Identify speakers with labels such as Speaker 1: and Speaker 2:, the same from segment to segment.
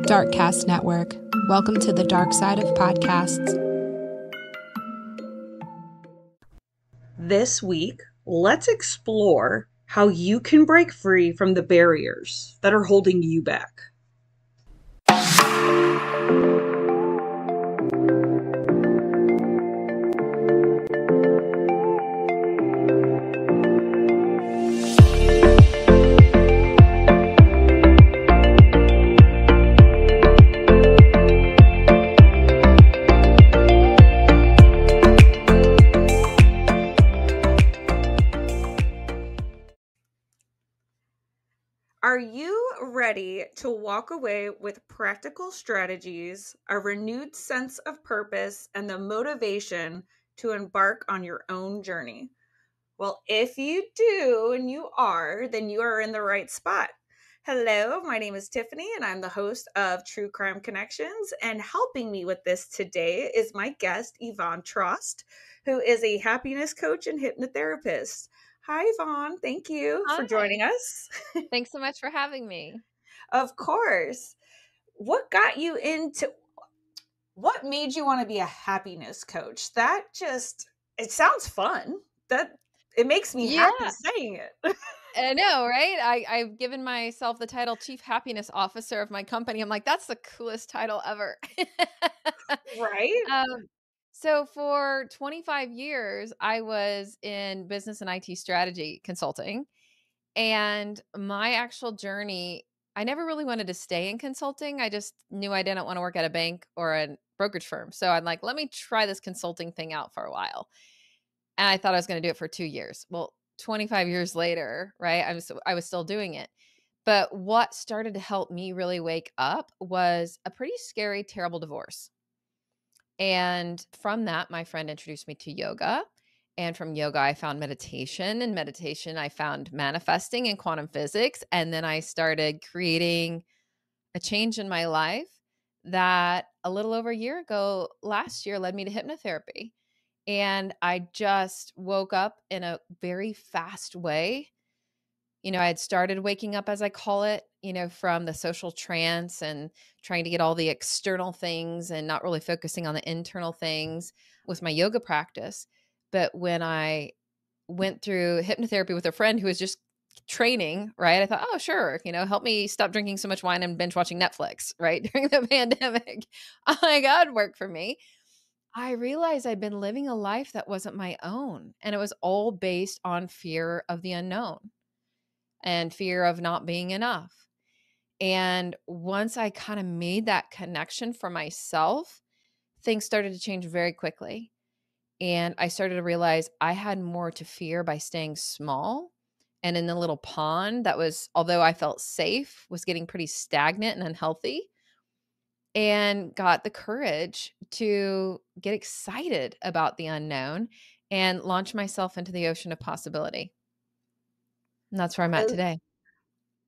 Speaker 1: Darkcast Network. Welcome to the dark side of podcasts.
Speaker 2: This week, let's explore how you can break free from the barriers that are holding you back. Are you ready to walk away with practical strategies, a renewed sense of purpose, and the motivation to embark on your own journey? Well, if you do and you are, then you are in the right spot. Hello, my name is Tiffany and I'm the host of True Crime Connections. And helping me with this today is my guest, Yvonne Trost, who is a happiness coach and hypnotherapist. Hi, Yvonne. Thank you for joining us.
Speaker 3: Thanks so much for having me.
Speaker 2: Of course. What made you want to be a happiness coach? It sounds fun. It makes me happy saying it.
Speaker 3: I know, right? I've given myself the title Chief Happiness Officer of my company. I'm like, that's the coolest title ever.
Speaker 2: Right?
Speaker 3: So for 25 years, I was in business and IT strategy consulting. And my actual journey, I never really wanted to stay in consulting. I just knew I didn't want to work at a bank or a brokerage firm. So I'm like, let me try this consulting thing out for a while. And I thought I was going to do it for 2 years. Well, 25 years later, right? I was still doing it. But what started to help me really wake up was a pretty scary, terrible divorce. And from that, my friend introduced me to yoga. And from yoga, I found meditation. And meditation, I found manifesting and quantum physics. And then I started creating a change in my life that a little over a year ago, last year, led me to hypnotherapy. And I just woke up in a very fast way. You know, I had started waking up, as I call it, from the social trance and trying to get all the external things and not really focusing on the internal things with my yoga practice. But when I went through hypnotherapy with a friend who was just training, right? I thought, oh, sure, help me stop drinking so much wine and binge watching Netflix, right? During the pandemic. Oh my God, work for me. I realized I'd been living a life that wasn't my own. And it was all based on fear of the unknown and fear of not being enough. And once I kind of made that connection for myself, things started to change very quickly. And I started to realize I had more to fear by staying small and in the little pond that was, although I felt safe, was getting pretty stagnant and unhealthy. And got the courage to get excited about the unknown and launch myself into the ocean of possibility. And that's where I'm at today.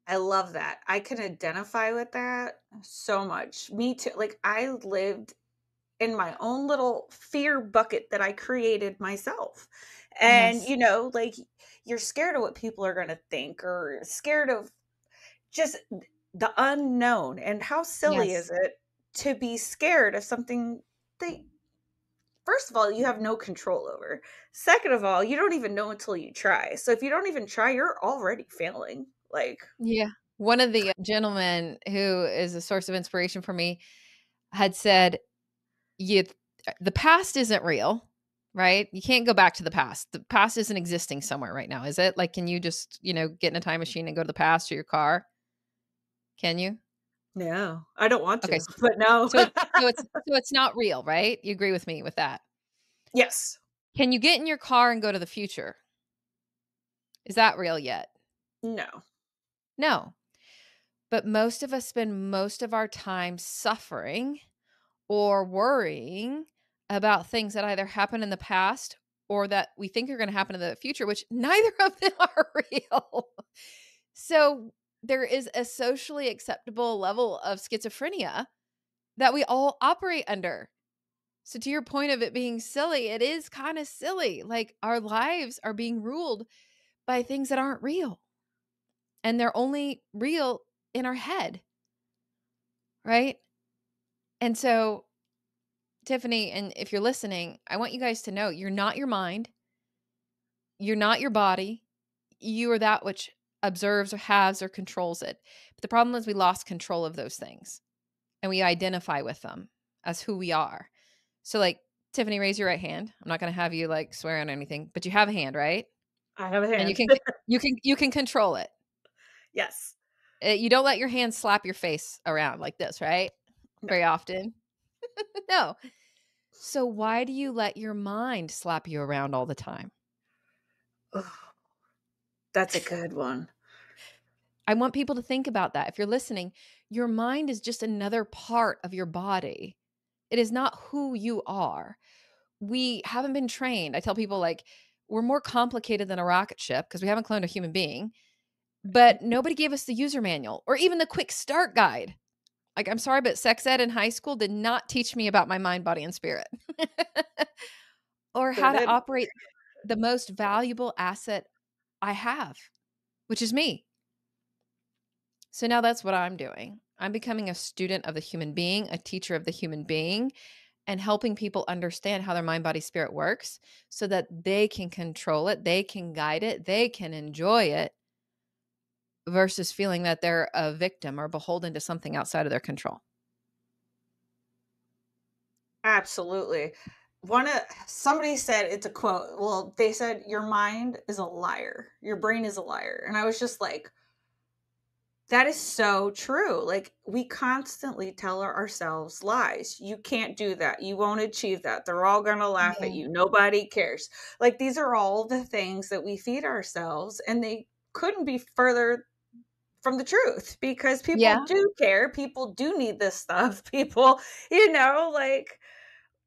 Speaker 2: I love that. I can identify with that so much. Me too. Like, I lived in my own little fear bucket that I created myself. And,
Speaker 3: Yes.
Speaker 2: like, you're scared of what people are going to think, or scared of just the unknown. And how silly
Speaker 3: Yes.
Speaker 2: is it to be scared of something that, first of all, you have no control over. Second of all, you don't even know until you try. So if you don't even try, you're already failing.
Speaker 3: Yeah. One of the gentlemen who is a source of inspiration for me had said, the past isn't real, right? You can't go back to the past. The past isn't existing somewhere right now, is it? Like, can you just, get in a time machine and go to the past or your car? Can you?
Speaker 2: No, I don't want
Speaker 3: Okay.
Speaker 2: to, but no.
Speaker 3: So it's not real, right? You agree with me with that?
Speaker 2: Yes.
Speaker 3: Can you get in your car and go to the future? Is that real yet?
Speaker 2: No.
Speaker 3: No. But most of us spend most of our time suffering or worrying about things that either happened in the past or that we think are going to happen in the future, which neither of them are real. So there is a socially acceptable level of schizophrenia that we all operate under. So to your point of it being silly, it is kind of silly. Like, our lives are being ruled by things that aren't real. And they're only real in our head. right? And so, Tiffany, and if you're listening, I want you guys to know you're not your mind. You're not your body. You are that which observes or has or controls it. But the problem is we lost control of those things and we identify with them as who we are. So, like, Tiffany, raise your right hand. I'm not going to have you like swear on anything, but you have a hand, right?
Speaker 2: I have a
Speaker 3: And
Speaker 2: hand.
Speaker 3: you can control it.
Speaker 2: Yes.
Speaker 3: You don't let your hand slap your face around like this, right?
Speaker 2: No.
Speaker 3: Very often. No. So why do you let your mind slap you around all the time?
Speaker 2: Oh, that's a good one.
Speaker 3: I want people to think about that. If you're listening, your mind is just another part of your body. It is not who you are. We haven't been trained. I tell people, like, we're more complicated than a rocket ship because we haven't cloned a human being, but nobody gave us the user manual or even the quick start guide. Like, I'm sorry, but sex ed in high school did not teach me about my mind, body, and spirit or
Speaker 2: Sure
Speaker 3: how to
Speaker 2: did.
Speaker 3: operate the most valuable asset I have, which is me. So now that's what I'm doing. I'm becoming a student of the human being, a teacher of the human being, and helping people understand how their mind, body, spirit works so that they can control it, they can guide it, they can enjoy it versus feeling that they're a victim or beholden to something outside of their control.
Speaker 2: Absolutely. Somebody said, it's a quote. Well, they said your mind is a liar. Your brain is a liar. And I was just like, that is so true. Like, we constantly tell ourselves lies. You can't do that. You won't achieve that. They're all going to laugh at
Speaker 3: Yeah.
Speaker 2: you. Nobody cares. Like, these are all the things that we feed ourselves, and they couldn't be further from the truth because people
Speaker 3: Yeah,
Speaker 2: do care. People do need this stuff. People, like,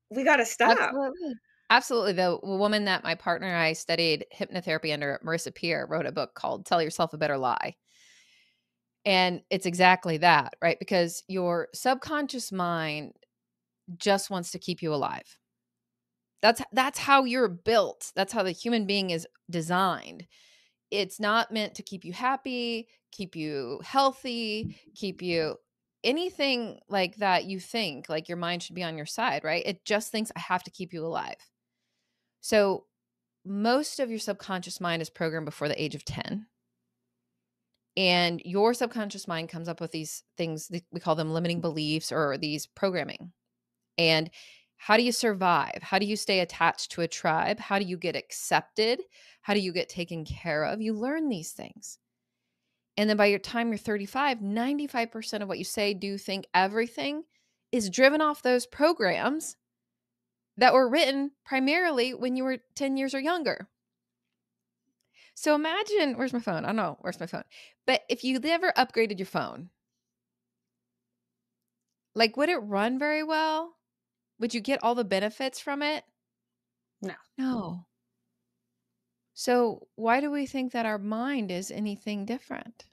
Speaker 2: we got to stop.
Speaker 3: absolutely. Absolutely. The woman that my partner and I studied hypnotherapy under, Marissa Peer, wrote a book called Tell Yourself a Better Lie. And it's exactly that, right? Because your subconscious mind just wants to keep you alive. That's how you're built. That's how the human being is designed. It's not meant to keep you happy, keep you healthy, keep you anything like that. You think like your mind should be on your side, right? It just thinks I have to keep you alive. So most of your subconscious mind is programmed before the age of 10. And your subconscious mind comes up with these things, we call them limiting beliefs or these programming. And how do you survive? How do you stay attached to a tribe? How do you get accepted? How do you get taken care of? You learn these things. And then by your time you're 35, 95% of what you say, do, think, everything is driven off those programs that were written primarily when you were 10 years or younger. So imagine, where's my phone? I don't know, where's my phone? But if you never upgraded your phone, like, would it run very well? Would you get all the benefits from it?
Speaker 2: No,
Speaker 3: No. So why do we think that our mind is anything different?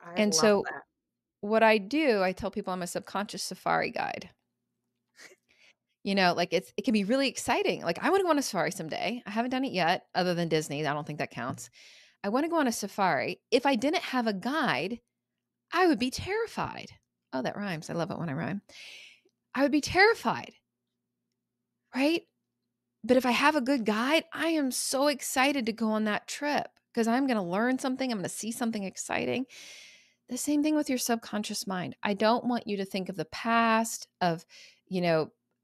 Speaker 2: I
Speaker 3: And
Speaker 2: love
Speaker 3: so
Speaker 2: that.
Speaker 3: what I do, I tell people I'm a subconscious safari guide. Like it can be really exciting. Like, I want to go on a safari someday. I haven't done it yet, other than Disney. I don't think that counts. I want to go on a safari. If I didn't have a guide, I would be terrified. Oh, that rhymes. I love it when I rhyme. I would be terrified, right? But if I have a good guide, I am so excited to go on that trip because I'm going to learn something. I'm going to see something exciting. The same thing with your subconscious mind. I don't want you to think of the past, of,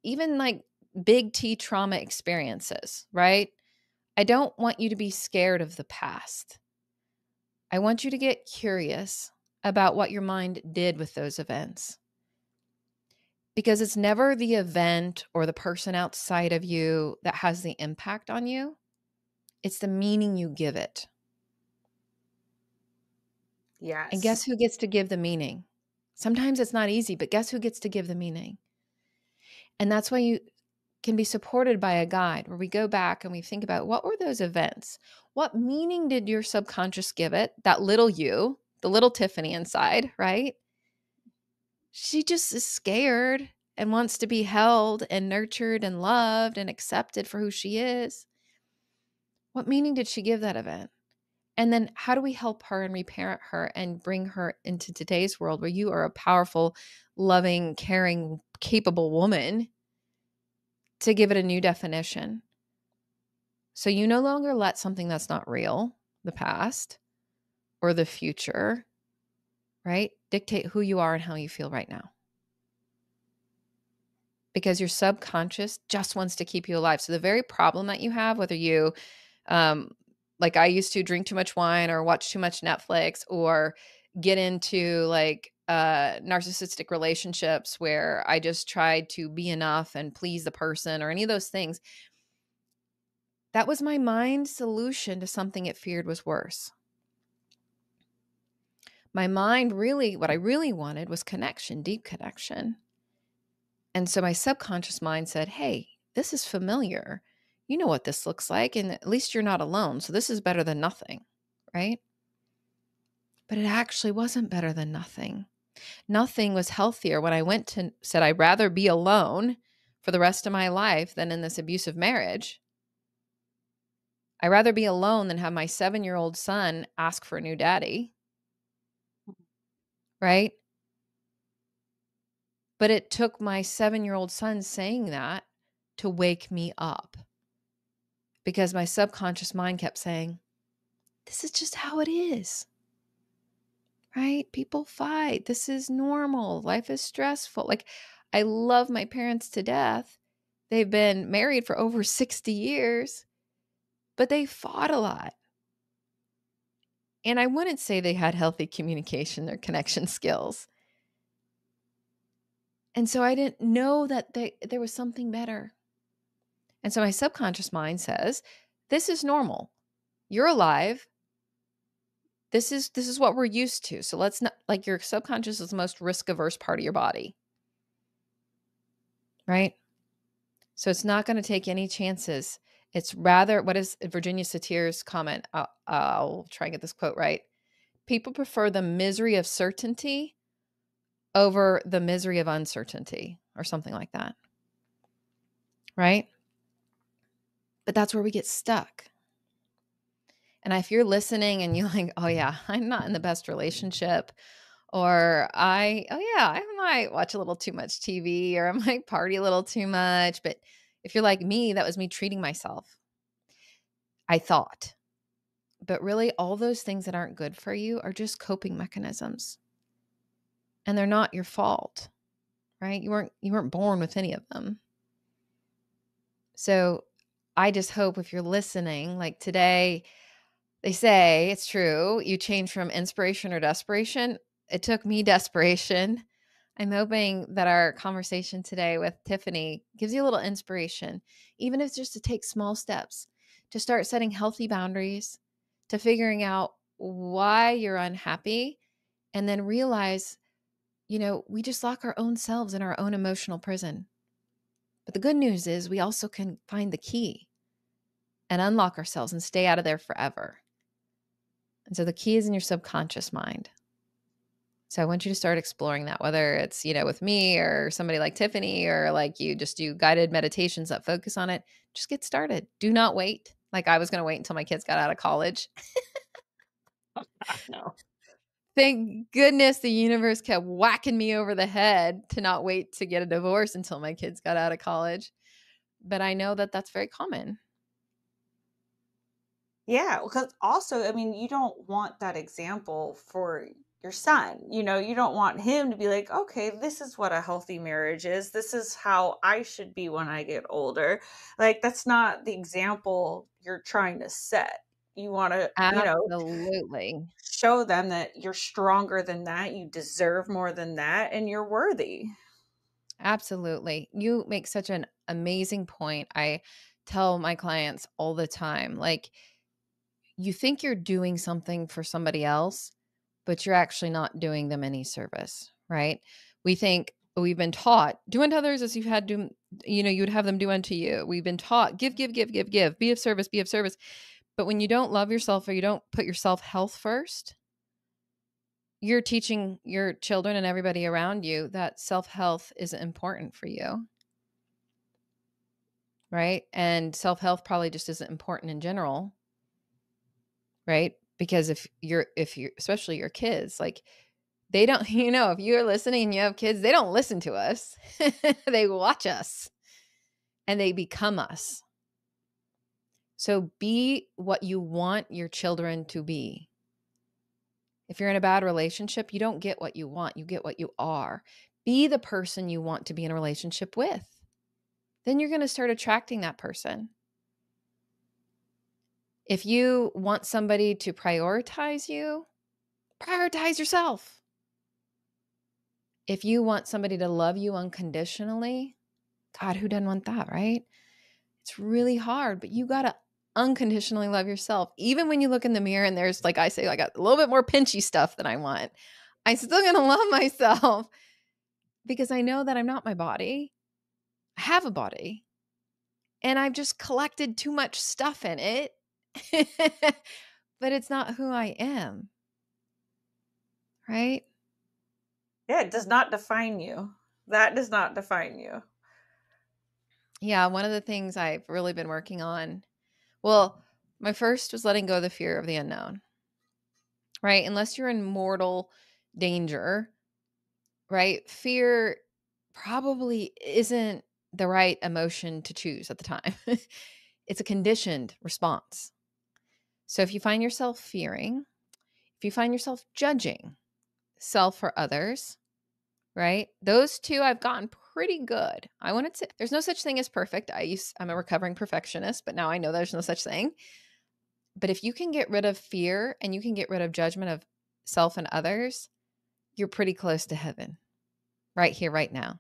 Speaker 3: even like big T trauma experiences, right? I don't want you to be scared of the past. I want you to get curious about what your mind did with those events. Because it's never the event or the person outside of you that has the impact on you. It's the meaning you give it. And
Speaker 2: Yes.
Speaker 3: guess who gets to give the meaning? Sometimes it's not easy, but guess who gets to give the meaning? And that's why you can be supported by a guide where we go back and we think about, what were those events? What meaning did your subconscious give it? That little you, the little Tiffany inside, right? She just is scared and wants to be held and nurtured and loved and accepted for who she is. What meaning did she give that event? And then how do we help her and reparent her and bring her into today's world where you are a powerful, loving, caring, capable woman, to give it a new definition? So you no longer let something that's not real, the past or the future, right, dictate who you are and how you feel right now. Because your subconscious just wants to keep you alive. So the very problem that you have, whether you, like I used to, drink too much wine or watch too much Netflix or get into like narcissistic relationships where I just tried to be enough and please the person or any of those things, that was my mind's solution to something it feared was worse. My mind really, what I really wanted was connection, deep connection. And so my subconscious mind said, hey, this is familiar. You know what this looks like, and at least you're not alone. So this is better than nothing, right? But it actually wasn't better than nothing. Nothing was healthier when I went to said I'd rather be alone for the rest of my life than in this abusive marriage. I'd rather be alone than have my 7-year-old son ask for a new daddy, right? But it took my 7-year-old son saying that to wake me up, because my subconscious mind kept saying, this is just how it is, right? People fight. This is normal. Life is stressful. Like, I love my parents to death. They've been married for over 60 years, but they fought a lot. And I wouldn't say they had healthy communication or connection skills. And so I didn't know that there was something better. And so my subconscious mind says, this is normal. You're alive. This is what we're used to. So let's not, like, your subconscious is the most risk averse part of your body, right? So it's not going to take any chances. It's rather, what is Virginia Satir's comment? I'll try and get this quote right. People prefer the misery of certainty over the misery of uncertainty, or something like that, right? But that's where we get stuck. And if you're listening and you're like, oh yeah, I'm not in the best relationship, or I might watch a little too much TV, or I might party a little too much. But if you're like me, that was me treating myself, I thought. But really, all those things that aren't good for you are just coping mechanisms. And they're not your fault, right? You weren't born with any of them. So I just hope, if you're listening, like today, they say it's true, you change from inspiration or desperation. It took me desperation. I'm hoping that our conversation today with Tiffany gives you a little inspiration, even if it's just to take small steps, to start setting healthy boundaries, to figuring out why you're unhappy, and then realize, we just lock our own selves in our own emotional prison. But the good news is we also can find the key and unlock ourselves and stay out of there forever. And so the key is in your subconscious mind. So I want you to start exploring that, whether it's, with me or somebody like Tiffany, or like you just do guided meditations that focus on it. Just get started. Do not wait. Like I was going to wait until my kids got out of college.
Speaker 2: No.
Speaker 3: Thank goodness the universe kept whacking me over the head to not wait to get a divorce until my kids got out of college. But I know that that's very common.
Speaker 2: Yeah, because also, I mean, you don't want that example for your son. You don't want him to be like, okay, this is what a healthy marriage is. This is how I should be when I get older. Like, that's not the example you're trying to set. You want to,
Speaker 3: Absolutely.
Speaker 2: show them that you're stronger than that, you deserve more than that, and you're worthy.
Speaker 3: Absolutely. You make such an amazing point. I tell my clients all the time, like, you think you're doing something for somebody else, but you're actually not doing them any service, right? We think, we've been taught, do unto others as you've had to, you would have them do unto you. We've been taught, give, give, give, give, give, be of service, be of service. But when you don't love yourself, or you don't put your self-health first, you're teaching your children and everybody around you that self-health isn't important for you, right? And self-health probably just isn't important in general, right? Because if you're, especially your kids, like they don't, if you're listening and you have kids, they don't listen to us. They watch us and they become us. So be what you want your children to be. If you're in a bad relationship, you don't get what you want. You get what you are. Be the person you want to be in a relationship with. Then you're going to start attracting that person. If you want somebody to prioritize you, prioritize yourself. If you want somebody to love you unconditionally, God, who doesn't want that, right? It's really hard, but you got to unconditionally love yourself. Even when you look in the mirror and there's, like I say, I got a little bit more pinchy stuff than I want, I'm still going to love myself because I know that I'm not my body. I have a body and I've just collected too much stuff in it, but it's not who I am. Right?
Speaker 2: Yeah, it does not define you. That does not define you.
Speaker 3: Yeah, one of the things I've really been working on, well, my first was letting go of the fear of the unknown, right? Unless you're in mortal danger, right? Fear probably isn't the right emotion to choose at the time. It's a conditioned response. So if you find yourself fearing, if you find yourself judging self or others, right? Those two I've gotten pretty good. I wouldn't say there's no such thing as perfect. I'm a recovering perfectionist, but now I know there's no such thing. But if you can get rid of fear and you can get rid of judgment of self and others, you're pretty close to heaven right here, right now.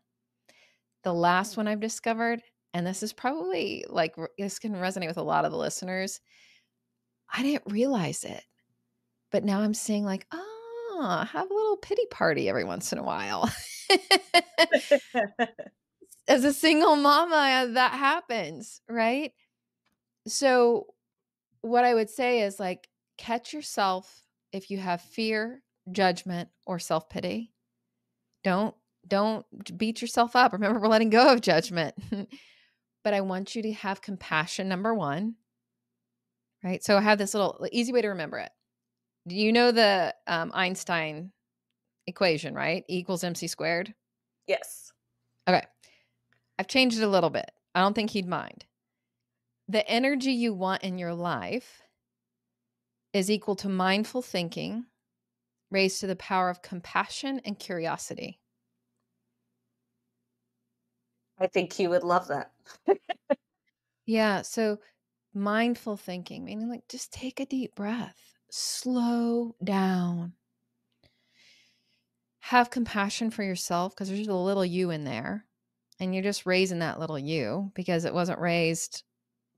Speaker 3: The last one I've discovered, and this is probably like, this can resonate with a lot of the listeners. I didn't realize it, but now I'm seeing like, have a little pity party every once in a while. As a single mama, that happens, right? So what I would say is like, catch yourself if you have fear, judgment, or self-pity. Don't beat yourself up. Remember, we're letting go of judgment. But I want you to have compassion, number one, right? So I have this little easy way to remember it. Do you know the Einstein equation, right? E equals mc squared?
Speaker 2: Yes.
Speaker 3: Okay. I've changed it a little bit. I don't think he'd mind. The energy you want in your life is equal to mindful thinking raised to the power of compassion and curiosity.
Speaker 2: I think he would love that.
Speaker 3: Yeah. So mindful thinking, meaning like just take a deep breath, slow down, have compassion for yourself because there's a little you in there and you're just raising that little you because it wasn't raised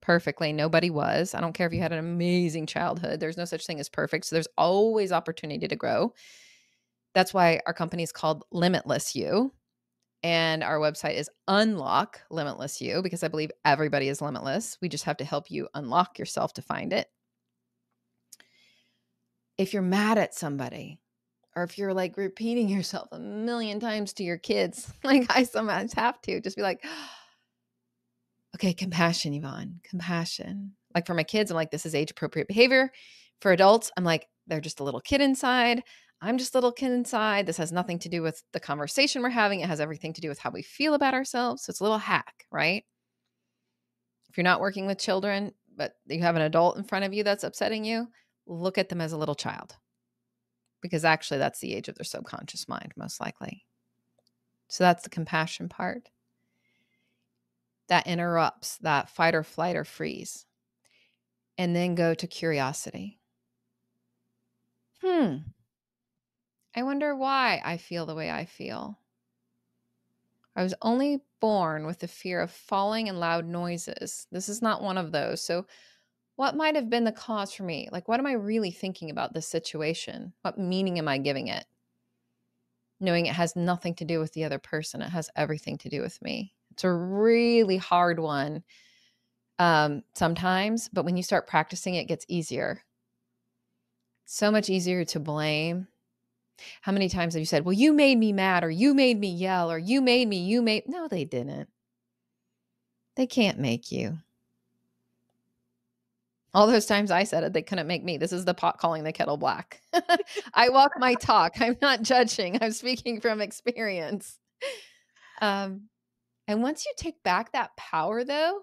Speaker 3: perfectly. Nobody was. I don't care if you had an amazing childhood. There's no such thing as perfect. So there's always opportunity to grow. That's why our company is called Limitless You. And our website is Unlock Limitless You because I believe everybody is limitless. We just have to help you unlock yourself to find it. If you're mad at somebody, or if you're like repeating yourself a million times to your kids, like I sometimes have to, just be like, okay, compassion, Yvonne, compassion. Like for my kids, I'm like, this is age appropriate behavior. For adults, I'm like, they're just a little kid inside. I'm just a little kid inside. This has nothing to do with the conversation we're having. It has everything to do with how we feel about ourselves. So it's a little hack, right? If you're not working with children, but you have an adult in front of you that's upsetting you, look at them as a little child. Because actually that's the age of their subconscious mind, most likely. So that's the compassion part. That interrupts that fight or flight or freeze. And then go to curiosity. I wonder why I feel the way I feel. I was only born with the fear of falling and loud noises. This is not one of those. So what might have been the cause for me? Like, what am I really thinking about this situation? What meaning am I giving it? Knowing it has nothing to do with the other person. It has everything to do with me. It's a really hard one sometimes, but when you start practicing, it gets easier. So much easier to blame. How many times have you said, well, you made me mad, or you made me yell, or you made. No, they didn't. They can't make you. All those times I said it, they couldn't make me. This is the pot calling the kettle black. I walk my talk. I'm not judging. I'm speaking from experience. Um, and once you take back that power, though,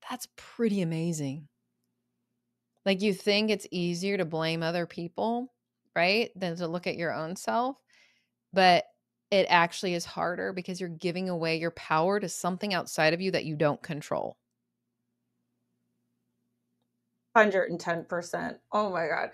Speaker 3: that's pretty amazing. Like, you think it's easier to blame other people, right, than to look at your own self. But it actually is harder because you're giving away your power to something outside of you that you don't control.
Speaker 2: 110%. Oh my God.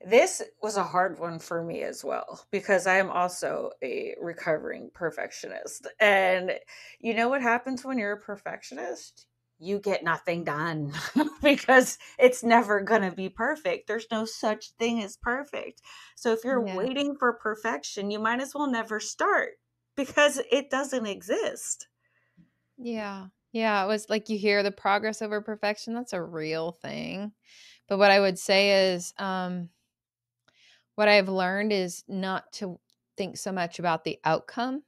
Speaker 2: This was a hard one for me as well because I am also a recovering perfectionist. And you know what happens when you're a perfectionist? You get nothing done because it's never going to be perfect. There's no such thing as perfect. So if you're
Speaker 3: Yeah.
Speaker 2: waiting for perfection, you might as well never start because it doesn't exist.
Speaker 3: Yeah. Yeah, it was like you hear the progress over perfection, that's a real thing. But what I would say is, what I've learned is not to think so much about the outcome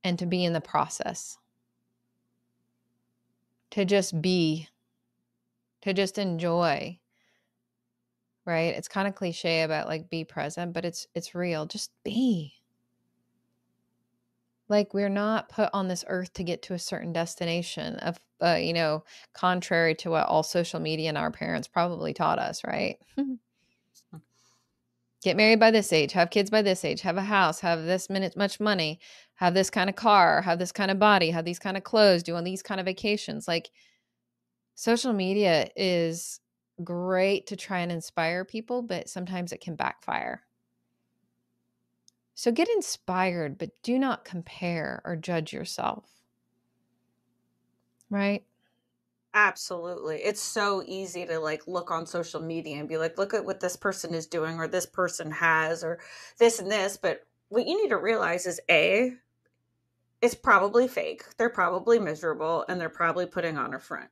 Speaker 3: and to be in the process. To just be, to just enjoy, right? It's kind of cliche about like be present, but it's real. Just be. Like, we're not put on this earth to get to a certain destination of, contrary to what all social media and our parents probably taught us, right? Get married by this age, have kids by this age, have a house, have this minute much money, have this kind of car, have this kind of body, have these kind of clothes, do on these kind of vacations. Like, social media is great to try and inspire people, but sometimes it can backfire. So get inspired, but do not compare or judge yourself. Right?
Speaker 2: Absolutely. It's so easy to like look on social media and be like, look at what this person is doing or this person has or this and this. But what you need to realize is A, it's probably fake. They're probably miserable and they're probably putting on a front.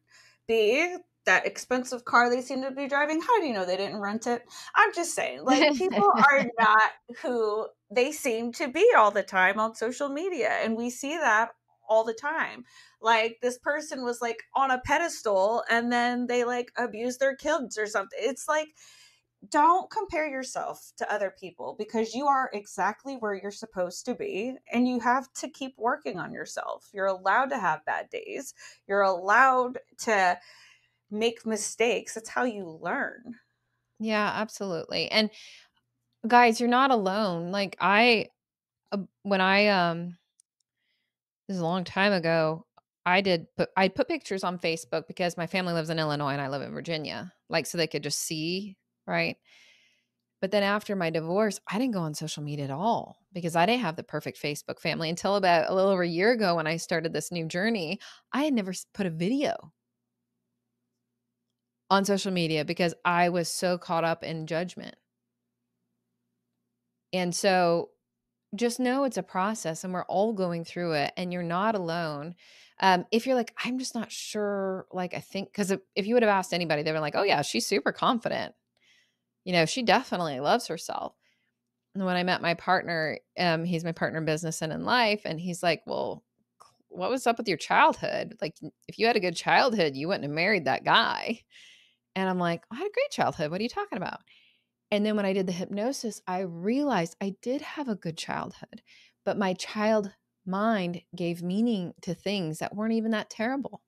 Speaker 2: B, that expensive car they seem to be driving, how do you know they didn't rent it? I'm just saying, like, people are not who they seem to be all the time on social media. And we see that all the time. Like, this person was like on a pedestal and then they like abuse their kids or something. It's like, don't compare yourself to other people because you are exactly where you're supposed to be and you have to keep working on yourself. You're allowed to have bad days. You're allowed to make mistakes. That's how you learn.
Speaker 3: Yeah, absolutely. And guys, you're not alone. Like, when this is a long time ago, I put pictures on Facebook because my family lives in Illinois and I live in Virginia, like, so they could just see, right? But then after my divorce, I didn't go on social media at all because I didn't have the perfect Facebook family until about a little over a year ago when I started this new journey. I had never put a video on social media because I was so caught up in judgment. And so just know it's a process and we're all going through it and you're not alone. If you're like, I'm just not sure, like, I think, because if you would have asked anybody, they were like, oh, yeah, she's super confident. She definitely loves herself. And when I met my partner, he's my partner in business and in life. And he's like, well, what was up with your childhood? Like, if you had a good childhood, you wouldn't have married that guy. And I'm like, I had a great childhood. What are you talking about? And then when I did the hypnosis, I realized I did have a good childhood, but my child mind gave meaning to things that weren't even that terrible.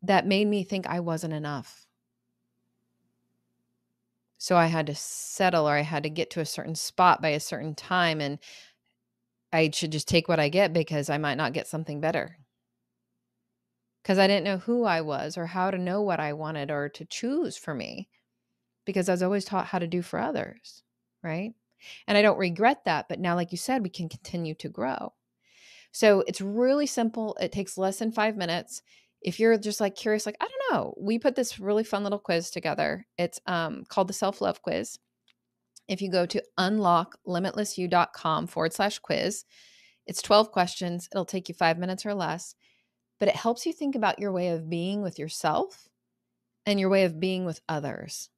Speaker 3: That made me think I wasn't enough. So I had to settle, or I had to get to a certain spot by a certain time, and I should just take what I get because I might not get something better. Because I didn't know who I was or how to know what I wanted or to choose for me, because I was always taught how to do for others, right? And I don't regret that, but now, like you said, we can continue to grow. So it's really simple. It takes less than 5 minutes. If you're just like curious, like, I don't know, we put this really fun little quiz together. It's called the Self-Love Quiz. If you go to unlocklimitlessyou.com/quiz, it's 12 questions. It'll take you 5 minutes or less, but it helps you think about your way of being with yourself and your way of being with others.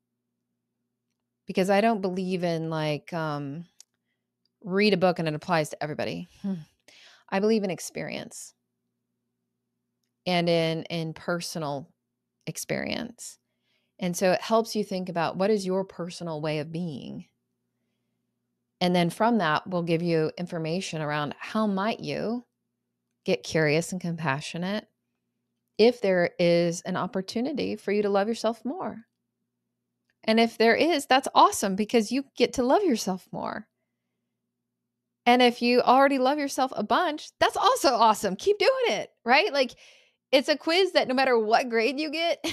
Speaker 3: Because I don't believe in like, read a book and it applies to everybody. I believe in experience and in personal experience. And so it helps you think about what is your personal way of being. And then from that, we'll give you information around how might you get curious and compassionate if there is an opportunity for you to love yourself more. And if there is, that's awesome because you get to love yourself more. And if you already love yourself a bunch, that's also awesome. Keep doing it, right? Like it's a quiz that no matter what grade you get,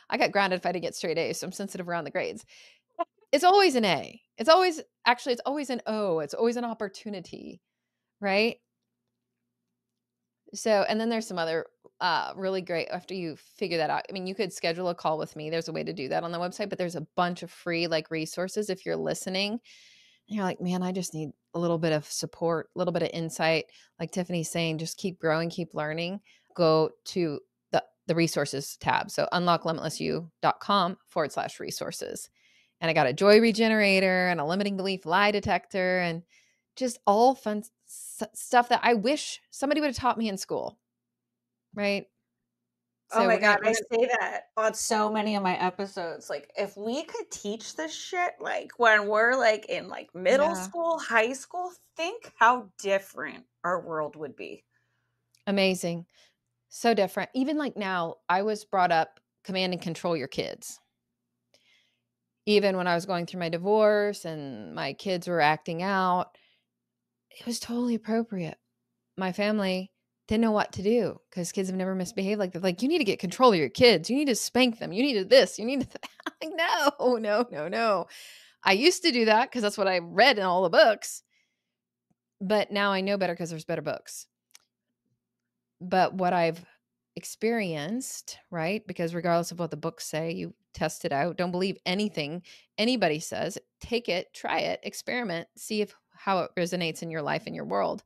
Speaker 3: I got grounded if I didn't get straight A's, so I'm sensitive around the grades. It's always an A. It's always an O. It's always an opportunity, right? So, and then there's some other really great, after you figure that out. I mean, you could schedule a call with me. There's a way to do that on the website, but there's a bunch of free like resources if you're listening and you're like, man, I just need a little bit of support, a little bit of insight. Like Tiffany's saying, just keep growing, keep learning. Go to the resources tab. So unlocklimitlessyou.com/resources. And I got a joy regenerator and a limiting belief lie detector and just all fun stuff that I wish somebody would have taught me in school. Right.
Speaker 2: Oh
Speaker 3: So
Speaker 2: my
Speaker 3: we're
Speaker 2: God, I
Speaker 3: gonna
Speaker 2: say that on so many of my episodes. Like, if we could teach this shit, like when we're like in like middle
Speaker 3: yeah,
Speaker 2: school, high school, think how different our world would be.
Speaker 3: amazing. So different. Even like now, I was brought up command and control your kids. Even when I was going through my divorce and my kids were acting out, it was totally appropriate. My family didn't know what to do because kids have never misbehaved like that. Like, you need to get control of your kids. You need to spank them. You need to this. You need to like, no, no, no, no. I used to do that because that's what I read in all the books. But now I know better because there's better books. But what I've experienced, right? Because regardless of what the books say, you test it out. Don't believe anything anybody says. Take it, try it, experiment, see if how it resonates in your life and your world.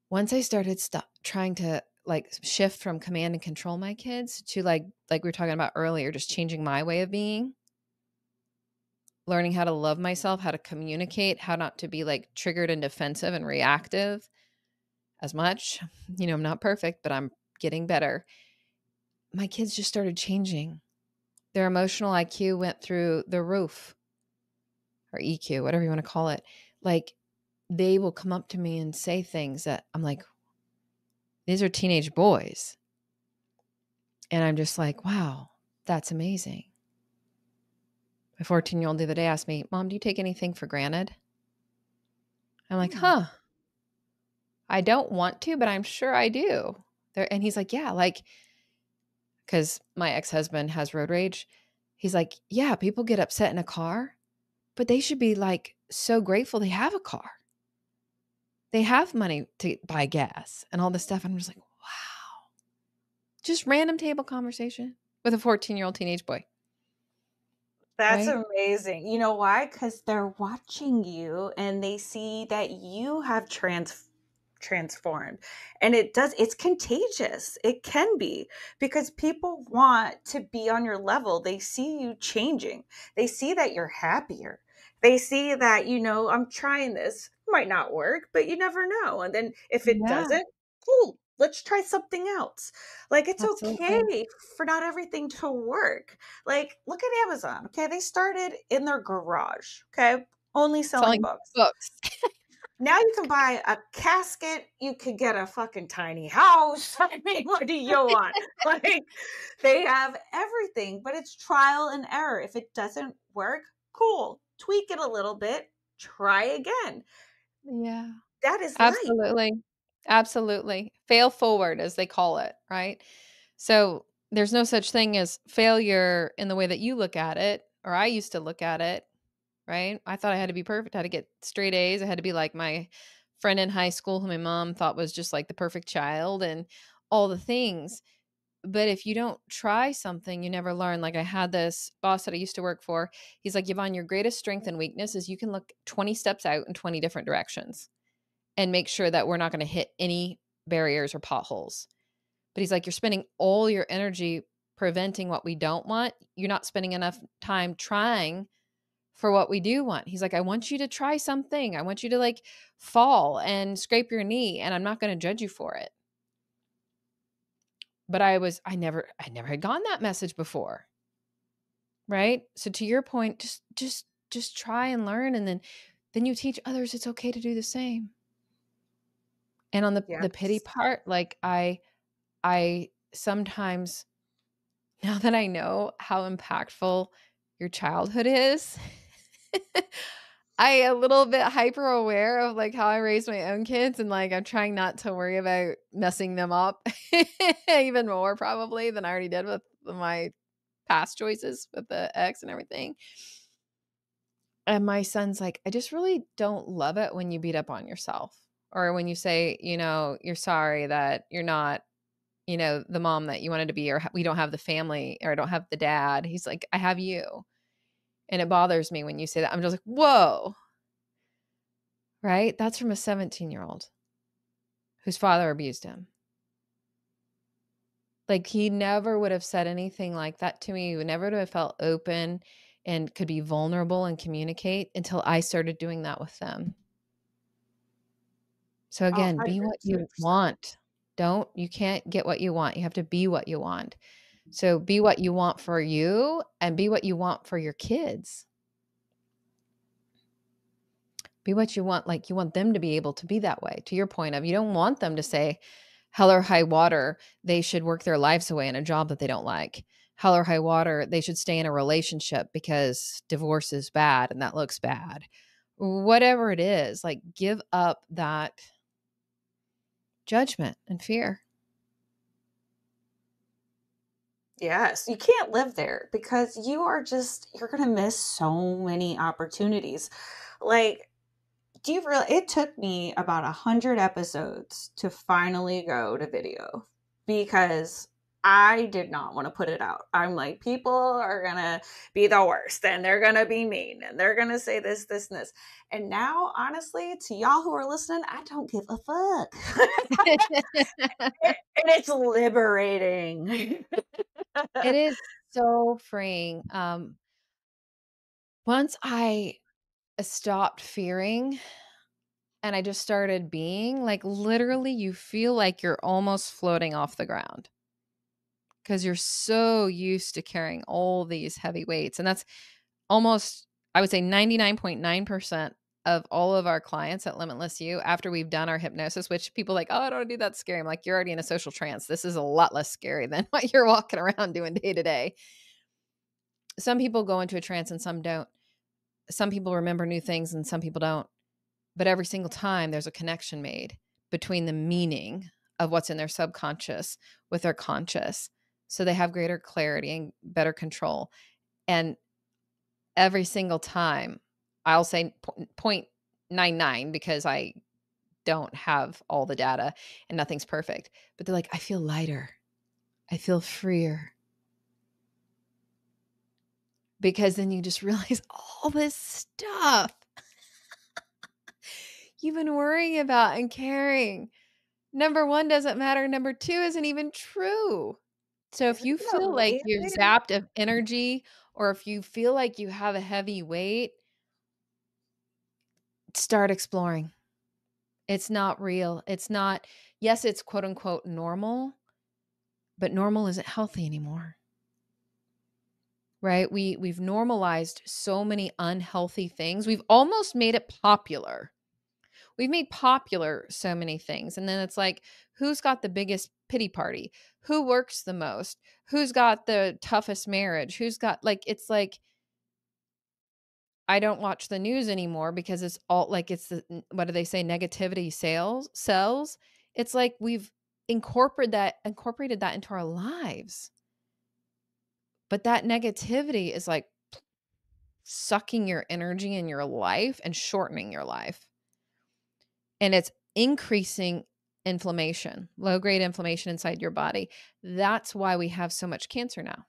Speaker 3: Once I started trying to like shift from command and control my kids to like we were talking about earlier, just changing my way of being, learning how to love myself, how to communicate, how not to be like triggered and defensive and reactive as much. I'm not perfect, but I'm getting better. My kids just started changing. Their emotional IQ went through the roof, or EQ, whatever you want to call it. Like they will come up to me and say things that I'm like, these are teenage boys. And I'm just like, wow, that's amazing. My 14-year-old the other day asked me, Mom, do you take anything for granted? I'm like, I don't want to, but I'm sure I do. And he's like, yeah, like, because my ex-husband has road rage. He's like, yeah, people get upset in a car, but they should be like so grateful they have a car. They have money to buy gas and all this stuff. And I'm just like, wow. Just random table conversation with a 14-year-old teenage boy.
Speaker 2: That's
Speaker 3: Right?
Speaker 2: amazing. You know why? Because they're watching you and they see that you have transformed. And it's contagious. It can be because people want to be on your level. They see you changing. They see that you're happier. They see that, I'm trying this. Might not work, but you never know. And then if it
Speaker 3: Yeah,
Speaker 2: doesn't, cool. Let's try something else. Like, it's
Speaker 3: absolutely.
Speaker 2: okay for not everything to work. Like, look at Amazon. Okay. They started in their garage. Okay. Only selling
Speaker 3: Selling
Speaker 2: books.
Speaker 3: books.
Speaker 2: Now you can buy a casket. You could get a fucking tiny house. I mean, what do you want? Like, they have everything, but it's trial and error. If it doesn't work, cool. Tweak it a little bit. Try again.
Speaker 3: Yeah,
Speaker 2: That is life.
Speaker 3: absolutely. Absolutely. Fail forward, as they call it, right? So there's no such thing as failure in the way that you look at it, or I used to look at it, right? I thought I had to be perfect. I had to get straight A's. I had to be like my friend in high school who my mom thought was just like the perfect child and all the things. But if you don't try something, you never learn. Like I had this boss that I used to work for. He's like, Yvonne, your greatest strength and weakness is you can look 20 steps out in 20 different directions and make sure that we're not going to hit any barriers or potholes. But he's like, you're spending all your energy preventing what we don't want. You're not spending enough time trying for what we do want. He's like, I want you to try something. I want you to like fall and scrape your knee, and I'm not going to judge you for it. But I never had gotten that message before, right? So to your point, just try and learn, and then you teach others it's okay to do the same. And on the pity
Speaker 2: Yes.
Speaker 3: part, like I sometimes, now that I know how impactful your childhood is, I a little bit hyper aware of like how I raised my own kids, and like I'm trying not to worry about messing them up even more probably than I already did with my past choices with the ex and everything. And my son's like, I just really don't love it when you beat up on yourself, or when you say, you're sorry that you're not, the mom that you wanted to be, or we don't have the family, or I don't have the dad. He's like, I have you. And it bothers me when you say that. I'm just like, whoa, right? That's from a 17-year-old whose father abused him. Like, he never would have said anything like that to me. He would never would have felt open and could be vulnerable and communicate until I started doing that with them. So again, be what you
Speaker 2: 102%.
Speaker 3: want. You can't get what you want. You have to be what you want. So be what you want for you, and be what you want for your kids. Be what you want. Like, you want them to be able to be that way. To your point of, you don't want them to say, hell or high water, they should work their lives away in a job that they don't like. Hell or high water, they should stay in a relationship because divorce is bad and that looks bad. Whatever it is, like, give up that judgment and fear.
Speaker 2: Yes, you can't live there because you're going to miss so many opportunities. Like, do you realize it took me about 100 episodes to finally go to video because I did not want to put it out. I'm like, people are going to be the worst, and they're going to be mean, and they're going to say this, this, and this. And now, honestly, to y'all who are listening, I don't give a fuck. And it's liberating.
Speaker 3: It is so freeing. Once I stopped fearing and I just started being, like, literally you feel like you're almost floating off the ground because you're so used to carrying all these heavy weights. And that's almost, I would say 99.9% of all of our clients at Limitless You, after we've done our hypnosis, which people are like, oh, I don't want to do that, scary. I'm like, you're already in a social trance. This is a lot less scary than what you're walking around doing day to day. Some people go into a trance and some don't. Some people remember new things and some people don't. But every single time there's a connection made between the meaning of what's in their subconscious with their conscious. So they have greater clarity and better control. And every single time, I'll say 0.99 because I don't have all the data and nothing's perfect. But they're like, I feel lighter. I feel freer. Because then you just realize all this stuff you've been worrying about and caring. Number one doesn't matter. Number two isn't even true. So if
Speaker 2: Isn't
Speaker 3: you
Speaker 2: it
Speaker 3: feel like you're
Speaker 2: amazing?
Speaker 3: zapped of energy, or if you feel like you have a heavy weight, start exploring. It's not real. It's not, yes, it's quote unquote normal, but normal isn't healthy anymore. Right? We've normalized so many unhealthy things. We've almost made it popular. We've made popular so many things. And then it's like, who's got the biggest pity party? Who works the most? Who's got the toughest marriage? Who's got, like, it's like, I don't watch the news anymore because it's all like, it's the, what do they say? Negativity sells. It's like we've incorporated that into our lives. But that negativity is like sucking your energy in your life and shortening your life. And it's increasing inflammation, low grade inflammation inside your body. That's why we have so much cancer now.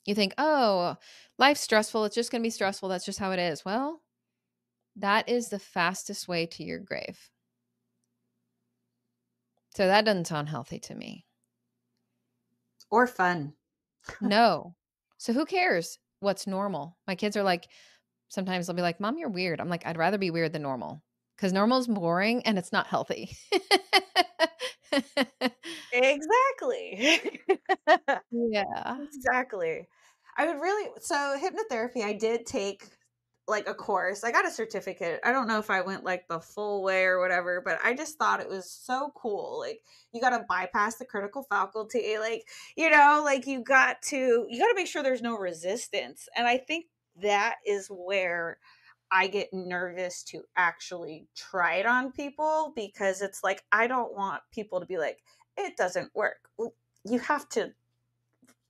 Speaker 3: You think, oh, life's stressful. It's just going to be stressful. That's just how it is. Well, that is the fastest way to your grave. So that doesn't sound healthy to me.
Speaker 2: Or fun.
Speaker 3: No. So who cares what's normal? My kids are like, sometimes they'll be like, Mom, you're weird. I'm like, I'd rather be weird than normal because normal is boring and it's not healthy.
Speaker 2: Exactly.
Speaker 3: Yeah.
Speaker 2: Exactly. I would really so hypnotherapy, I did take like a course. I got a certificate. I don't know if I went like the full way or whatever, but I just thought it was so cool. Like you got to bypass the critical faculty. Like, like you got to make sure there's no resistance. And I think that is where I get nervous to actually try it on people because it's like I don't want people to be like it doesn't work. Well, you have to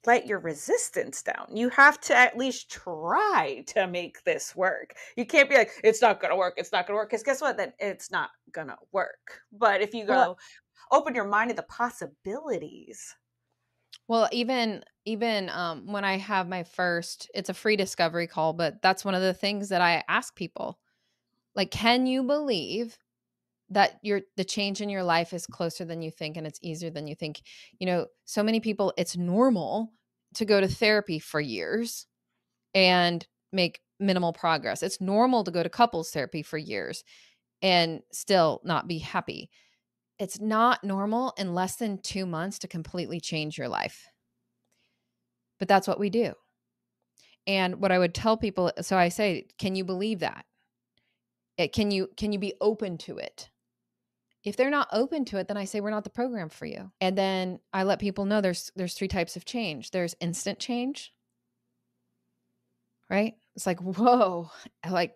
Speaker 2: let your resistance down. You have to at least try to make this work. You can't be like, it's not going to work. It's not going to work. Because guess what? Then it's not going to work. But if you
Speaker 3: Well,
Speaker 2: go, open your mind to the possibilities.
Speaker 3: even when I have my first, it's a free discovery call, but that's one of the things that I ask people. Like, can you believe that the change in your life is closer than you think and it's easier than you think? So many people, it's normal to go to therapy for years and make minimal progress. It's normal to go to couples therapy for years and still not be happy. It's not normal in less than 2 months to completely change your life. But that's what we do. And what I would tell people, so I say, can you believe that? Can you be open to it? If they're not open to it, then I say we're not the program for you. And then I let people know there's 3 types of change. There's instant change, right? It's like, whoa, like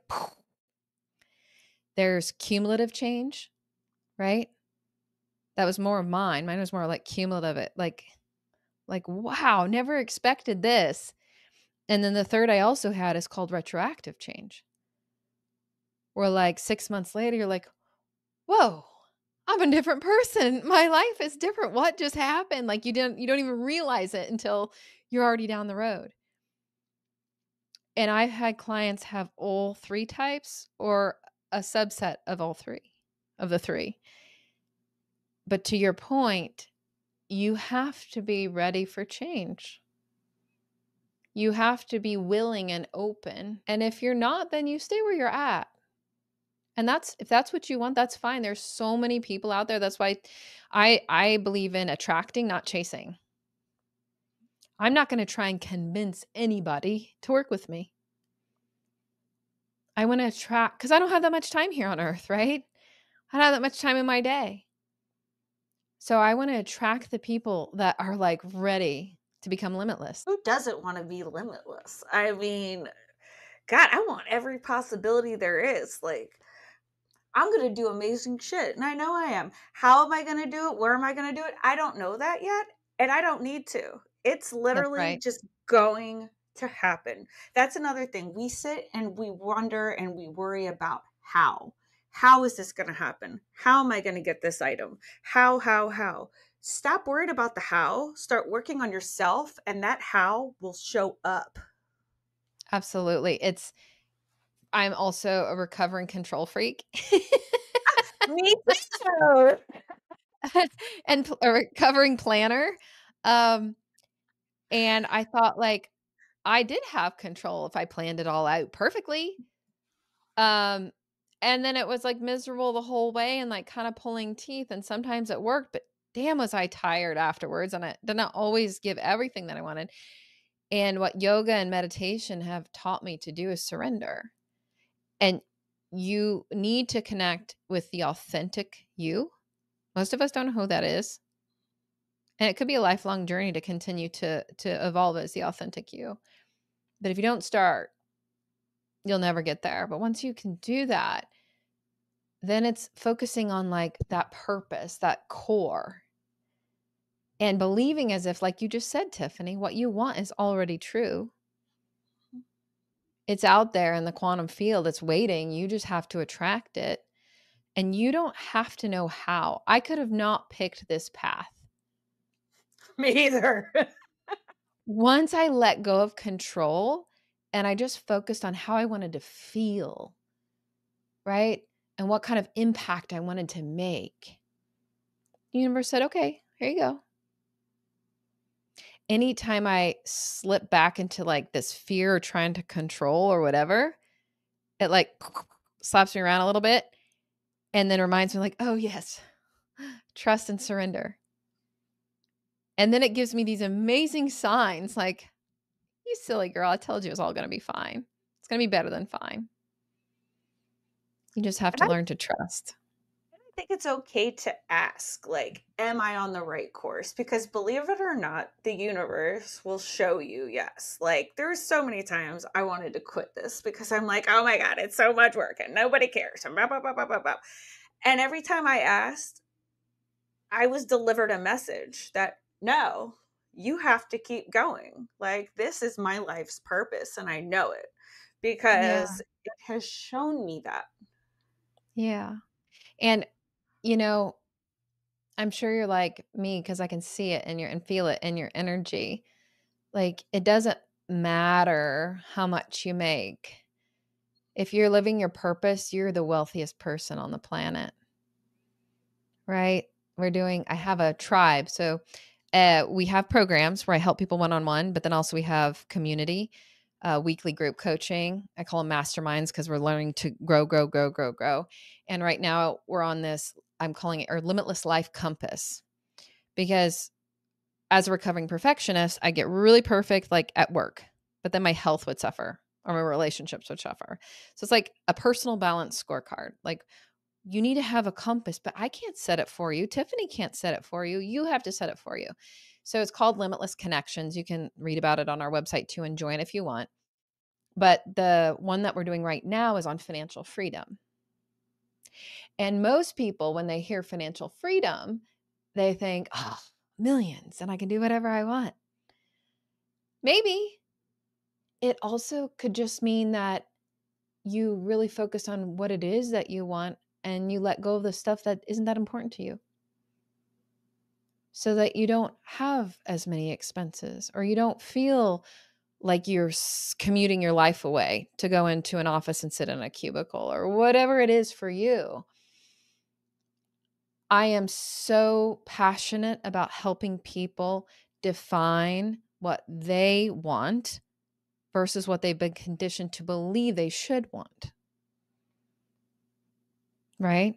Speaker 3: there's cumulative change, right? That was more of mine. Mine was more like cumulative. Like wow, never expected this. And then the third I also had is called retroactive change. Where like 6 months later, you're like, whoa, I'm a different person. My life is different. What just happened? Like you don't even realize it until you're already down the road. And I've had clients have all 3 types or a subset of all 3 of the 3. But to your point, you have to be ready for change. You have to be willing and open. And if you're not, then you stay where you're at. And if that's what you want, that's fine. There's so many people out there. That's why I believe in attracting, not chasing. I'm not going to try and convince anybody to work with me. I want to attract, because I don't have that much time here on earth, right? I don't have that much time in my day. So I want to attract the people that are like ready to become limitless.
Speaker 2: Who doesn't want to be limitless? I mean, God, I want every possibility there is. Like, I'm going to do amazing shit. And I know I am. How am I going to do it? Where am I going to do it? I don't know that yet. And I don't need to. It's
Speaker 3: That's
Speaker 2: literally
Speaker 3: right.
Speaker 2: just going to happen. That's another thing. We sit and we wonder and we worry about how. How is this going to happen? How am I going to get this item? How? Stop worried about the how. Start working on yourself, and that how will show up.
Speaker 3: Absolutely. I'm also a recovering control freak.
Speaker 2: Me too.
Speaker 3: And a recovering planner. Um, and I thought like I did have control if I planned it all out perfectly. Um, and then it was like miserable the whole way and like kind of pulling teeth. And sometimes it worked, but damn, was I tired afterwards. And I did not always give everything that I wanted. And what yoga and meditation have taught me to do is surrender. And you need to connect with the authentic you. Most of us don't know who that is. And it could be a lifelong journey to continue to evolve as the authentic you. But if you don't start, you'll never get there. But once you can do that, then it's focusing on like that purpose, that core, and believing as if, like you just said, Tiffany, what you want is already true. It's out there in the quantum field. It's waiting. You just have to attract it. And you don't have to know how. I could have not picked this path.
Speaker 2: Me either.
Speaker 3: Once I let go of control and I just focused on how I wanted to feel, right? And what kind of impact I wanted to make. The universe said, okay, here you go. Anytime I slip back into like this fear or trying to control or whatever, it like slaps me around a little bit and then reminds me like, oh yes, trust and surrender. And then it gives me these amazing signs like, you silly girl, I told you it was all going to be fine. It's going to be better than fine. You just have
Speaker 2: And
Speaker 3: to
Speaker 2: I
Speaker 3: learn to trust.
Speaker 2: think it's okay to ask, like, am I on the right course? Because believe it or not, the universe will show you yes. Like, there's so many times I wanted to quit this because I'm like, oh my God, it's so much work and nobody cares. And blah, blah, blah, blah, blah, blah. And every time I asked, I was delivered a message that no, you have to keep going. Like, this is my life's purpose, and I know it
Speaker 3: Yeah.
Speaker 2: because it has shown me that.
Speaker 3: Yeah. And, you know, I'm sure you're like me because I can see it in your and feel it in your energy. Like, it doesn't matter how much you make. If you're living your purpose, you're the wealthiest person on the planet, right? I have a tribe. So we have programs where I help people one-on-one, but then also we have community, weekly group coaching. I call them masterminds because we're learning to grow, grow, grow, grow, grow. And right now we're on this, I'm calling it our limitless life compass, because as a recovering perfectionist, I get really perfect like at work, but then my health would suffer or my relationships would suffer. So it's like a personal balance scorecard. Like, you need to have a compass, but I can't set it for you. Tiffany can't set it for you. You have to set it for you. So it's called Limitless Connections. You can read about it on our website too and join if you want. But the one that we're doing right now is on financial freedom. And most people, when they hear financial freedom, they think, oh, millions, and I can do whatever I want. Maybe it also could just mean that you really focus on what it is that you want and you let go of the stuff that isn't that important to you, so that you don't have as many expenses or you don't feel like you're commuting your life away to go into an office and sit in a cubicle or whatever it is for you. I am so passionate about helping people define what they want versus what they've been conditioned to believe they should want. Right?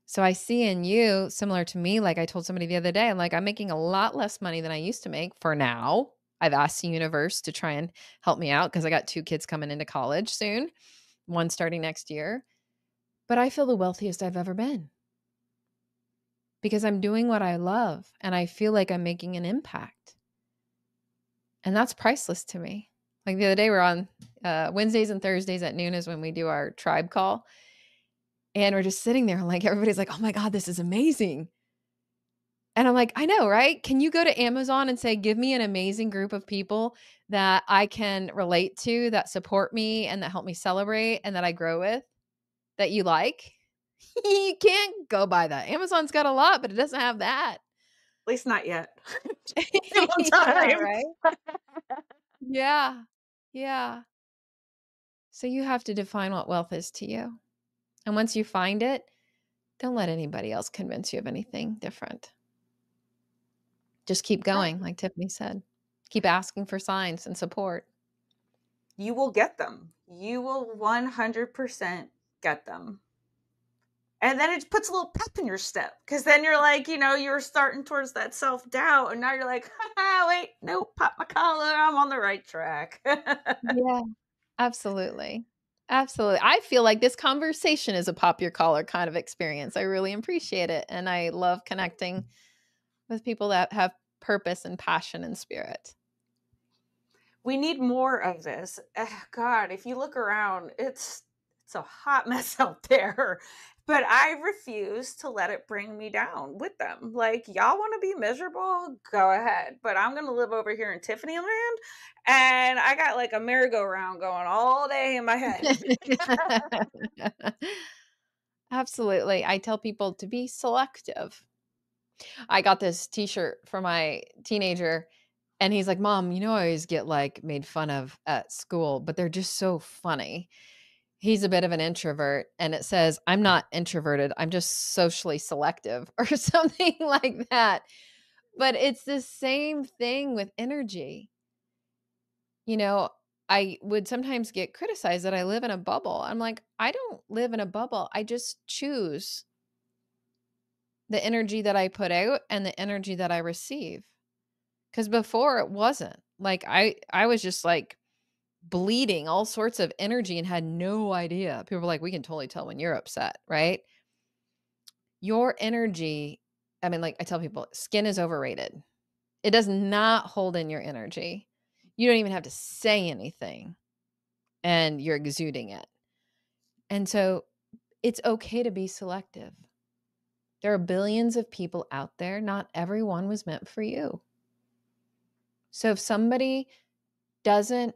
Speaker 3: So I see in you, similar to me, like I told somebody the other day, I'm making a lot less money than I used to make for now. I've asked the universe to try and help me out because I got 2 kids coming into college soon, one starting next year. But I feel the wealthiest I've ever been because I'm doing what I love and I feel like I'm making an impact. And that's priceless to me. Like the other day, we're on Wednesdays and Thursdays at noon is when we do our tribe call. And we're just sitting there like everybody's like, oh my God, this is amazing. And I'm like, I know, right? Can you go to Amazon and say, give me an amazing group of people that I can relate to, that support me and that help me celebrate and that I grow with, that you like? You can't go buy that. Amazon's got a lot, but it doesn't have that.
Speaker 2: At least not yet.
Speaker 3: Yeah,
Speaker 2: Time.
Speaker 3: right? Yeah. Yeah. So you have to define what wealth is to you. And once you find it, don't let anybody else convince you of anything different. Just keep going, like Tiffany said. Keep asking for signs and support.
Speaker 2: You will get them. You will 100% get them. And then it puts a little pep in your step because then you're like, you're starting towards that self doubt. And now you're like, wait, nope, pop my collar. I'm on the right track.
Speaker 3: Yeah, absolutely. Absolutely. I feel like this conversation is a pop your collar kind of experience. I really appreciate it. And I love connecting with people that have purpose and passion and spirit.
Speaker 2: We need more of this. God, if you look around, it's a hot mess out there. But I refuse to let it bring me down with them. Like, y'all want to be miserable? Go ahead. But I'm going to live over here in Tiffany land. And I got like a merry-go-round going all day in my head.
Speaker 3: Absolutely. I tell people to be selective. I got this t-shirt for my teenager and he's like, Mom, I always get like made fun of at school, but they're just so funny. He's a bit of an introvert and it says, I'm not introverted. I'm just socially selective or something like that. But it's the same thing with energy. I would sometimes get criticized that I live in a bubble. I'm like, I don't live in a bubble. I just choose the energy that I put out and the energy that I receive. Because before it wasn't. Like I was just like bleeding all sorts of energy and had no idea. People were like, we can totally tell when you're upset, right? Your energy, I mean, like I tell people, skin is overrated. It does not hold in your energy. You don't even have to say anything and you're exuding it. And so it's okay to be selective. There are billions of people out there. Not everyone was meant for you. So if somebody doesn't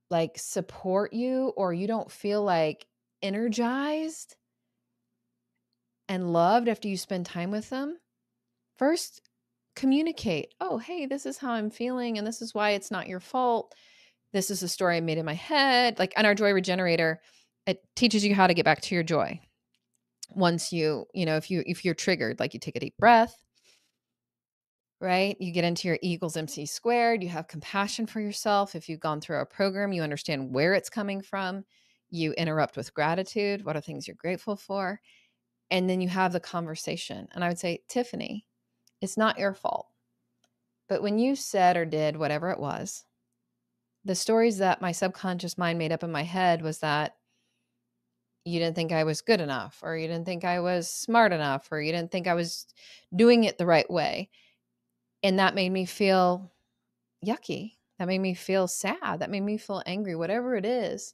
Speaker 3: like support you or you don't feel like energized and loved after you spend time with them, first communicate. Oh, hey, this is how I'm feeling and this is why it's not your fault. This is a story I made in my head. Like on our joy regenerator, it teaches you how to get back to your joy. Once if you're triggered, like you take a deep breath, right? You get into your E equals MC squared. You have compassion for yourself. If you've gone through our program, you understand where it's coming from. You interrupt with gratitude. What are things you're grateful for? And then you have the conversation. And I would say, Tiffany, it's not your fault. But when you said or did whatever it was, the stories that my subconscious mind made up in my head was that you didn't think I was good enough, or you didn't think I was smart enough, or you didn't think I was doing it the right way. And that made me feel yucky. That made me feel sad. That made me feel angry, whatever it is.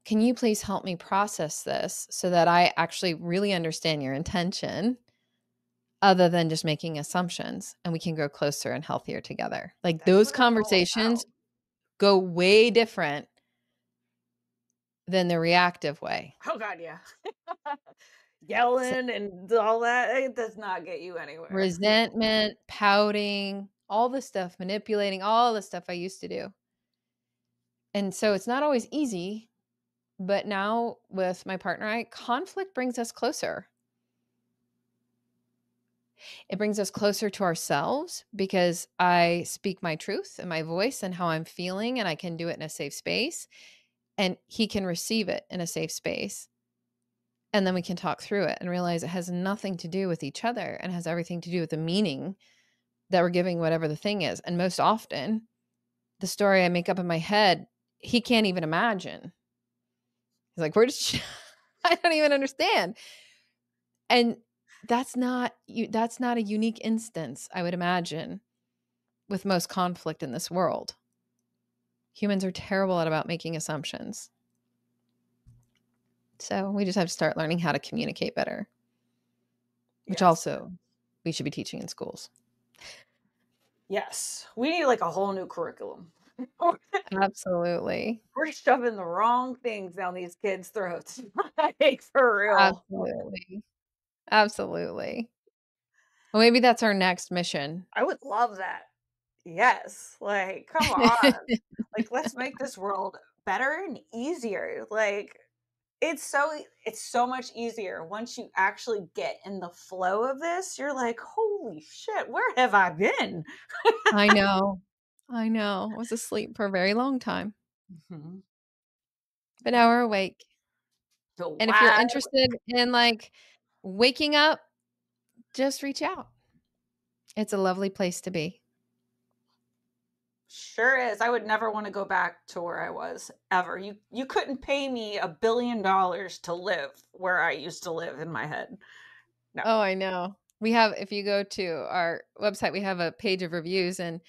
Speaker 3: Can you please help me process this so that I actually really understand your intention other than just making assumptions and we can grow closer and healthier together? Like
Speaker 2: That's
Speaker 3: those
Speaker 2: what it's all
Speaker 3: conversations
Speaker 2: about.
Speaker 3: go way different than the reactive way.
Speaker 2: Oh God, yeah. Yelling and all that, it does not get you anywhere.
Speaker 3: Resentment, pouting, all the stuff, manipulating, all the stuff I used to do. And so it's not always easy, but now with my partner, conflict brings us closer. It brings us closer to ourselves because I speak my truth and my voice and how I'm feeling, and I can do it in a safe space, and he can receive it in a safe space. And then we can talk through it and realize it has nothing to do with each other and has everything to do with the meaning that we're giving whatever the thing is. And most often, the story I make up in my head, he can't even imagine. He's like, where did she? I don't even understand. And that's not a unique instance, I would imagine, with most conflict in this world. Humans are terrible at about making assumptions. So we just have to start learning how to communicate better, which
Speaker 2: Yes.
Speaker 3: also we should be teaching in schools.
Speaker 2: Yes. We need like a whole new curriculum.
Speaker 3: Absolutely.
Speaker 2: We're shoving the wrong things down these kids' throats. Like, for real.
Speaker 3: Absolutely. Absolutely. Well, maybe that's our next mission.
Speaker 2: I would love that. Yes. Like, come on. Like, let's make this world better and easier. Like, it's so much easier once you actually get in the flow of this. You're like, holy shit, where have I been?
Speaker 3: I know. I know. I was asleep for a very long time,
Speaker 2: Mhm.
Speaker 3: but now we're awake.
Speaker 2: So
Speaker 3: And if you're
Speaker 2: why?
Speaker 3: interested in like waking up, just reach out. It's a lovely place to be.
Speaker 2: Sure is. I would never want to go back to where I was ever. You couldn't pay me $1 billion to live where I used to live in my head. No.
Speaker 3: Oh, I know. We have, if you go to our website, we have a page of reviews, and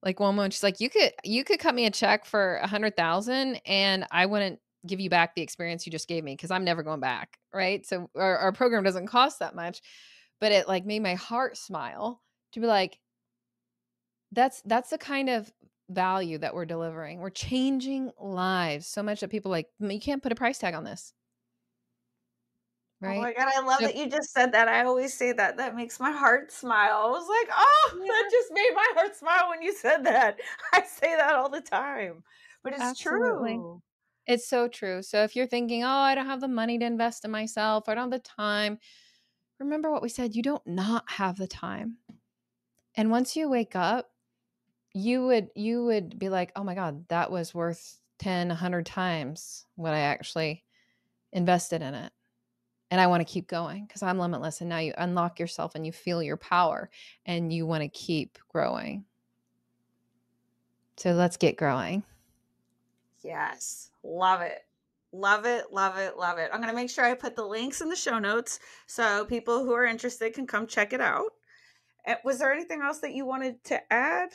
Speaker 3: like one woman, she's like, you could cut me a check for 100,000 and I wouldn't give you back the experience you just gave me because I'm never going back. Right. So our program doesn't cost that much, but it like made my heart smile to be like, that's the kind of value that we're delivering. We're changing lives so much that people like, you can't put a price tag on this.
Speaker 2: Oh
Speaker 3: Right.
Speaker 2: my God, I love
Speaker 3: So,
Speaker 2: that you just said that. I always say that. That makes my heart smile. I was like, oh, that
Speaker 3: yeah,
Speaker 2: just made my heart smile when you said that. I say that all the time, but it's
Speaker 3: absolutely.
Speaker 2: true.
Speaker 3: It's so true. So if you're thinking, oh, I don't have the money to invest in myself, I don't have the time, remember what we said. You don't not have the time. And once you wake up, you would be like, oh my God, that was worth 10, 100 times what I actually invested in it. And I want to keep going because I'm limitless. And now you unlock yourself and you feel your power and you want to keep growing. So let's get growing.
Speaker 2: Yes. Love it. Love it. Love it. Love it. I'm going to make sure I put the links in the show notes so people who are interested can come check it out. Was there anything else that you wanted to add?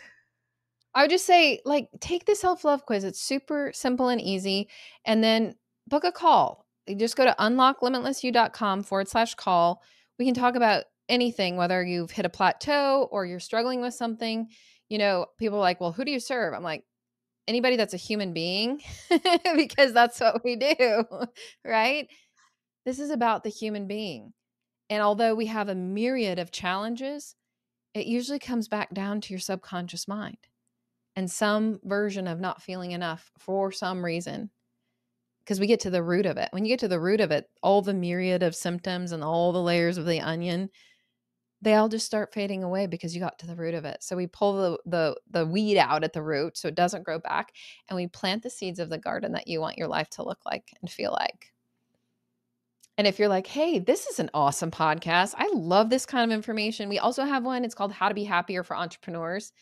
Speaker 3: I would just say, like, take the self-love quiz. It's super simple and easy. And then book a call. You just go to unlocklimitlessyou.com/call. We can talk about anything, whether you've hit a plateau or you're struggling with something. You know, people are like, well, who do you serve? I'm like, anybody that's a human being, because that's what we do, right? This is about the human being. And although we have a myriad of challenges, it usually comes back down to your subconscious mind and some version of not feeling enough for some reason. Because we get to the root of it. When you get to the root of it, all the myriad of symptoms and all the layers of the onion, they all just start fading away because you got to the root of it. So we pull the weed out at the root so it doesn't grow back, and we plant the seeds of the garden that you want your life to look like and feel like. And if you're like, hey, this is an awesome podcast, I love this kind of information. We also have one. It's called How to Be Happier for Entrepreneurs.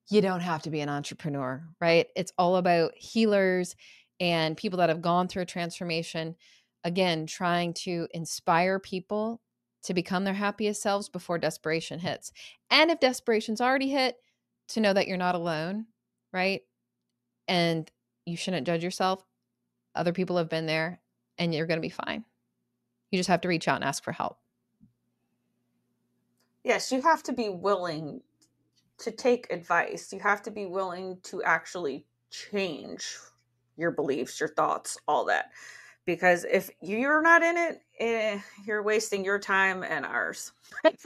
Speaker 3: You don't have to be an entrepreneur, right? It's all about healers and people that have gone through a transformation. Again, trying to inspire people to become their happiest selves before desperation hits. And if desperation's already hit, to know that you're not alone, right? And you shouldn't judge yourself. Other people have been there and you're going to be fine. You just have to reach out and ask for help.
Speaker 2: Yes, you have to be willing to take advice. You have to be willing to actually change your beliefs, your thoughts, all that. Because if you're not in it, you're wasting your time and ours.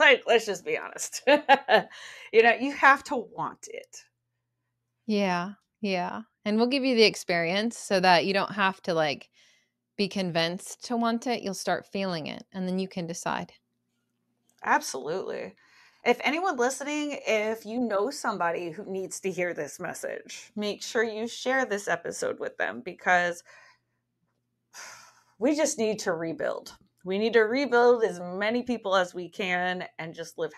Speaker 2: Like, let's just be honest. You have to want it.
Speaker 3: Yeah. Yeah. And we'll give you the experience so that you don't have to like be convinced to want it. You'll start feeling it and then you can decide.
Speaker 2: Absolutely. If anyone listening, if you know somebody who needs to hear this message, make sure you share this episode with them, because we just need to rebuild. We need to rebuild as many people as we can and just live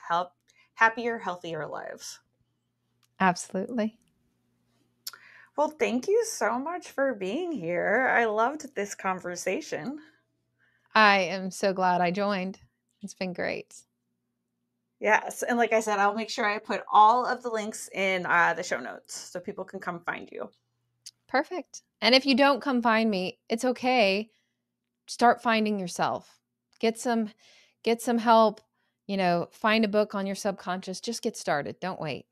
Speaker 2: happier, healthier lives.
Speaker 3: Absolutely.
Speaker 2: Well, thank you so much for being here. I loved this conversation.
Speaker 3: I am so glad I joined. It's been great.
Speaker 2: Yes. And like I said, I'll make sure I put all of the links in the show notes so people can come find you.
Speaker 3: Perfect. And if you don't come find me, it's okay. Start finding yourself. Get some help, find a book on your subconscious. Just get started. Don't wait.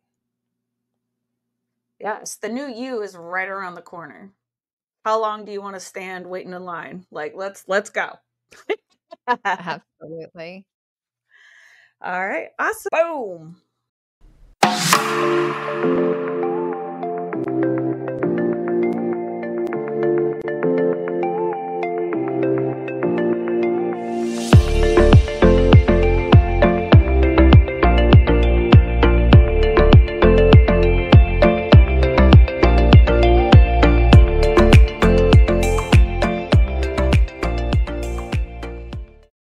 Speaker 2: Yes, the new you is right around the corner. How long do you want to stand waiting in line? Like, let's go.
Speaker 3: Absolutely.
Speaker 2: All right. Awesome. Boom.